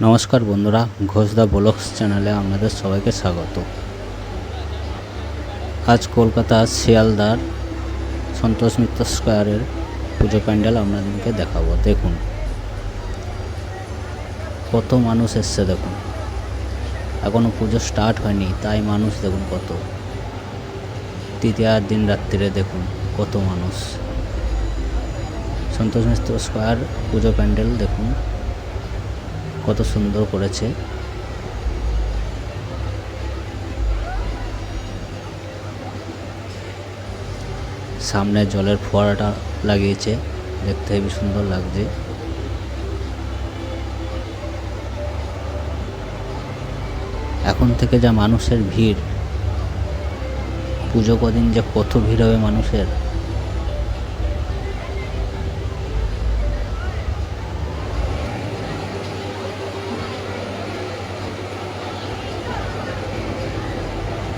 নমস্কার বন্ধুরা, ঘোষদা ব্লগস চ্যানেলে আপনাদের সবাইকে স্বাগত। আজ কলকাতার শিয়ালদার সন্তোষ মিত্র স্কোয়ারের পুজো প্যান্ডেল আপনাদেরকে দেখাবো। দেখুন কত মানুষ এসছে, দেখুন এখনও পুজো স্টার্ট হয়নি, তাই মানুষ দেখুন কত। তৃতীয়ার দিন রাত্রিরে দেখুন কত মানুষ। সন্তোষ মিত্র স্কোয়ার পুজো প্যান্ডেল দেখুন কত সুন্দর করেছে। সামনে জলের ফোয়ারাটা লাগিয়েছে, দেখতে হেবি সুন্দর লাগছে। এখন থেকে যা মানুষের ভিড়, পুজো কদিন যে কত ভিড় হবে মানুষের।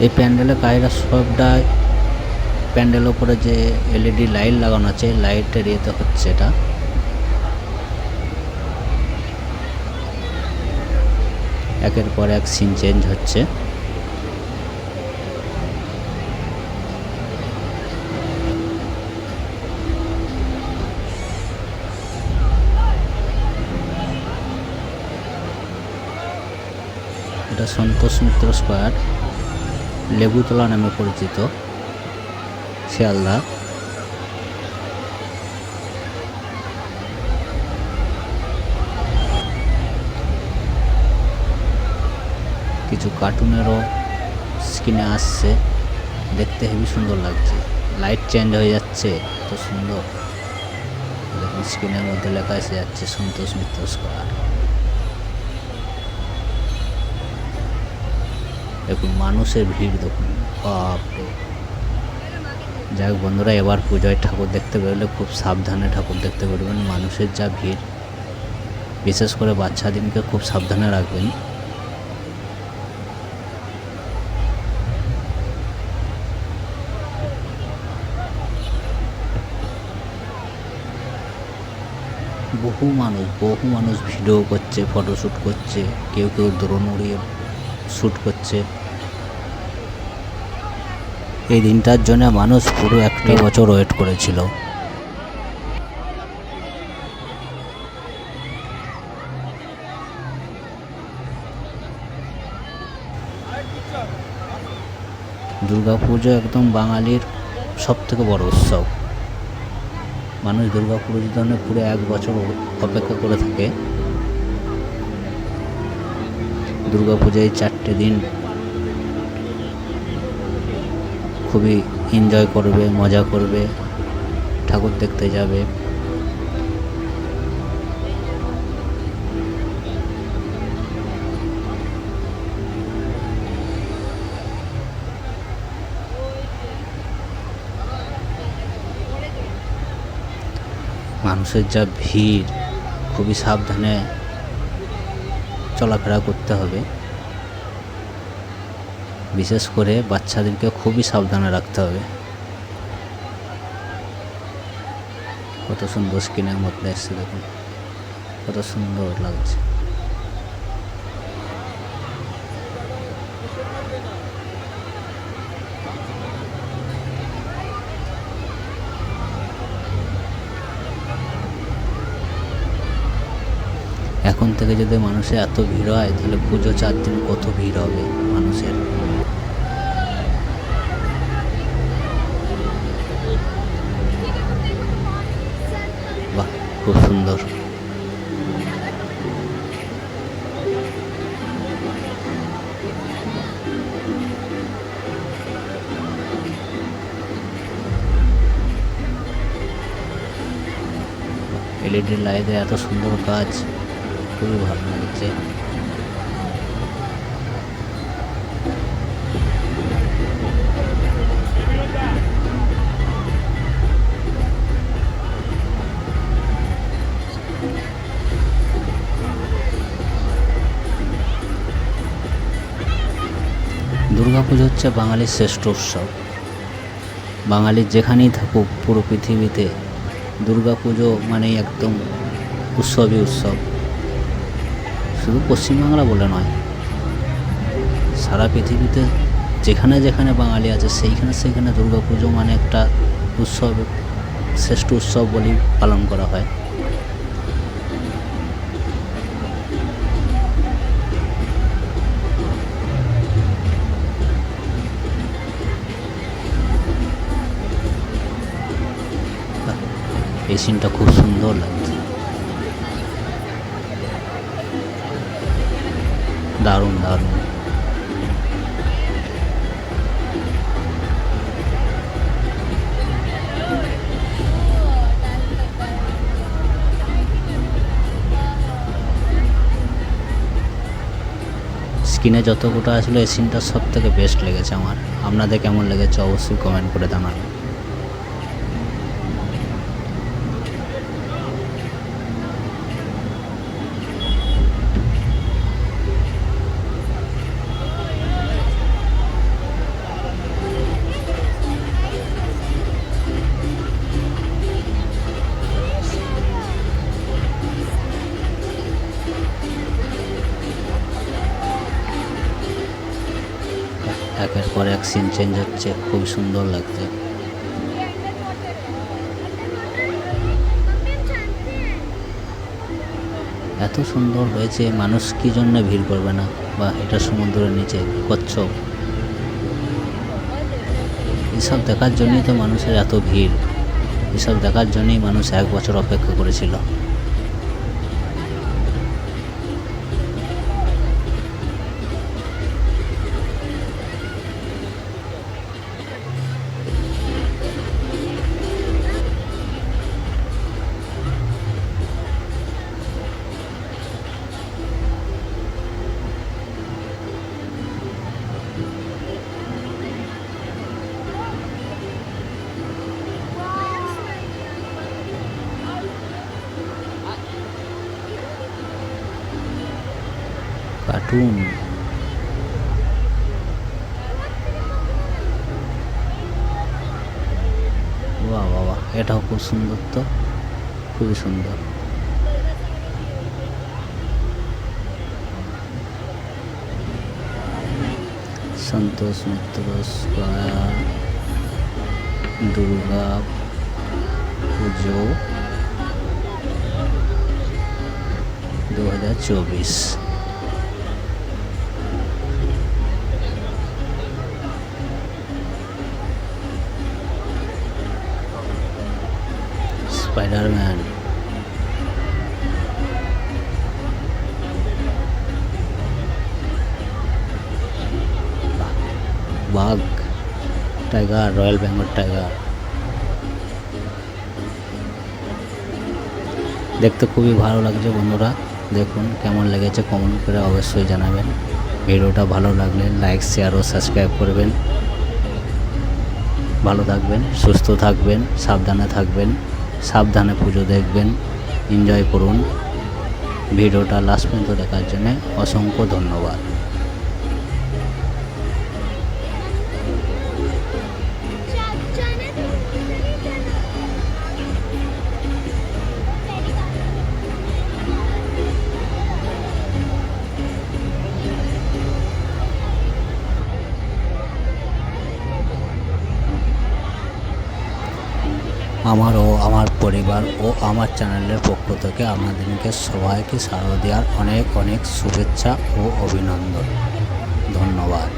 এই প্যান্ডেলের কাজটা সবটাই প্যান্ডেলের উপরে যে এলইডি লাইট লাগানো আছে, লাইটের ইয়েতে হচ্ছে। এটা একের পর এক সিন চেঞ্জ হচ্ছে। এটা সন্তোষ মিত্র স্কোয়ার, লেবুতলা নামে পরিচিত, শিয়ালদা। কিছু কার্টুনেরও স্ক্রিনে আসছে, দেখতে হেবি সুন্দর লাগছে। লাইট চেঞ্জ হয়ে যাচ্ছে, এত সুন্দর। দেখুন স্ক্রিনের মধ্যে লেখা এসে যাচ্ছে সন্তোষ মিত্র স্কোয়ার। দেখুন মানুষের ভিড় দেখুন, বাপরে। যাই হোক বন্ধুরা, এবার পুজোয় ঠাকুর দেখতে বেরোলে খুব সাবধানে ঠাকুর দেখতে বেরোবেন। মানুষের যা ভিড়, বিশেষ করে বাচ্চাদেরকে খুব সাবধানে রাখবেন। বহু মানুষ ভিডিও করছে, ফটোশ্যুট করছে, কেউ ড্রোন উড়িয়ে শ্যুট করছে। এই দিনটার জন্য মানুষ পুরো একটা বছর ওয়েট করেছিল। দুর্গাপুজো একদম বাঙালির সব থেকে বড় উৎসব। মানুষ দুর্গাপুজোর জন্য পুরো এক বছর অপেক্ষা করে থাকে। দুর্গাপূজায় 4টে দিন খুবই এনজয় করবে, মজা করবে, ঠাকুর দেখতে যাবে। মানুষের যা ভিড়, খুবই সাবধানে চলাফেরা করতে হবে। বিশেষ করে বাচ্চাদেরকে খুবই সাবধানে রাখতে হবে। কত সুন্দর স্ক্রিনের মধ্যে এসছে, দেখুন কত সুন্দর লাগছে। এখন থেকে যদি মানুষের এত ভিড় হয়, তাহলে পুজো 4 দিন কত ভিড় হবে মানুষের। বাহ, খুব সুন্দর। এলইডি লাইটের এত সুন্দর কাজ, খুবই ভালো লাগছে। দুর্গাপুজো হচ্ছে বাঙালির শ্রেষ্ঠ উৎসব। বাঙালির যেখানেই থাকুক পুরো পৃথিবীতে, দুর্গাপুজো মানেই একদম উৎসবই উৎসব। শুধু পশ্চিমবাংলা বলে নয়, সারা পৃথিবীতে যেখানে যেখানে বাঙালি আছে সেইখানে দুর্গাপুজো মানে একটা উৎসব, শ্রেষ্ঠ উৎসব বলেই পালন করা হয়। এই সিনটা খুব সুন্দর লাগছে, দারুণ দারুণ। স্ক্রিনে যতটা আসলে এই সিনটা সব থেকে বেস্ট লেগেছে আমার। আপনাদের কেমন লেগেছে অবশ্যই কমেন্ট করে জানাবেন। একের পর এক সিন চেঞ্জ হচ্ছে, খুব সুন্দর লাগছে। এত সুন্দর হয়েছে, মানুষ কি জন্য ভিড় করবে না? বা এটা সমুদ্রের নিচে কচ্ছপ, এসব দেখার জন্যই তো মানুষের এত ভিড়। এসব দেখার জন্যই মানুষ 1 বছর অপেক্ষা করেছিল। কার্টুন, বাহ বাবা, এটাও খুব সুন্দর, তো খুবই সুন্দর। সন্তোষ মিত্র স্কয়ার দুর্গা পুজো 2024। স্পাইডারম্যান, বাঘ, টাইগার, রয়্যাল বেঙ্গল টাইগার, দেখতে খুবই ভালো লাগছে। বন্ধুরা দেখুন কেমন লেগেছে কমেন্ট করে অবশ্যই জানাবেন। ভিডিওটা ভালো লাগলে লাইক, শেয়ার ও সাবস্ক্রাইব করবেন। ভালো থাকবেন, সুস্থ থাকবেন, সাবধানে থাকবেন, সাবধানে পুজো দেখবেন, এনজয় করুন। ভিডিওটা লাস্ট পর্যন্ত দেখার জন্য অসংখ্য ধন্যবাদ। আমার ও আমার পরিবার ও আমার চ্যানেলের পক্ষ থেকে আপনাদেরকে সবাইকে শারদীয়ার অনেক অনেক শুভেচ্ছা ও অভিনন্দন। ধন্যবাদ।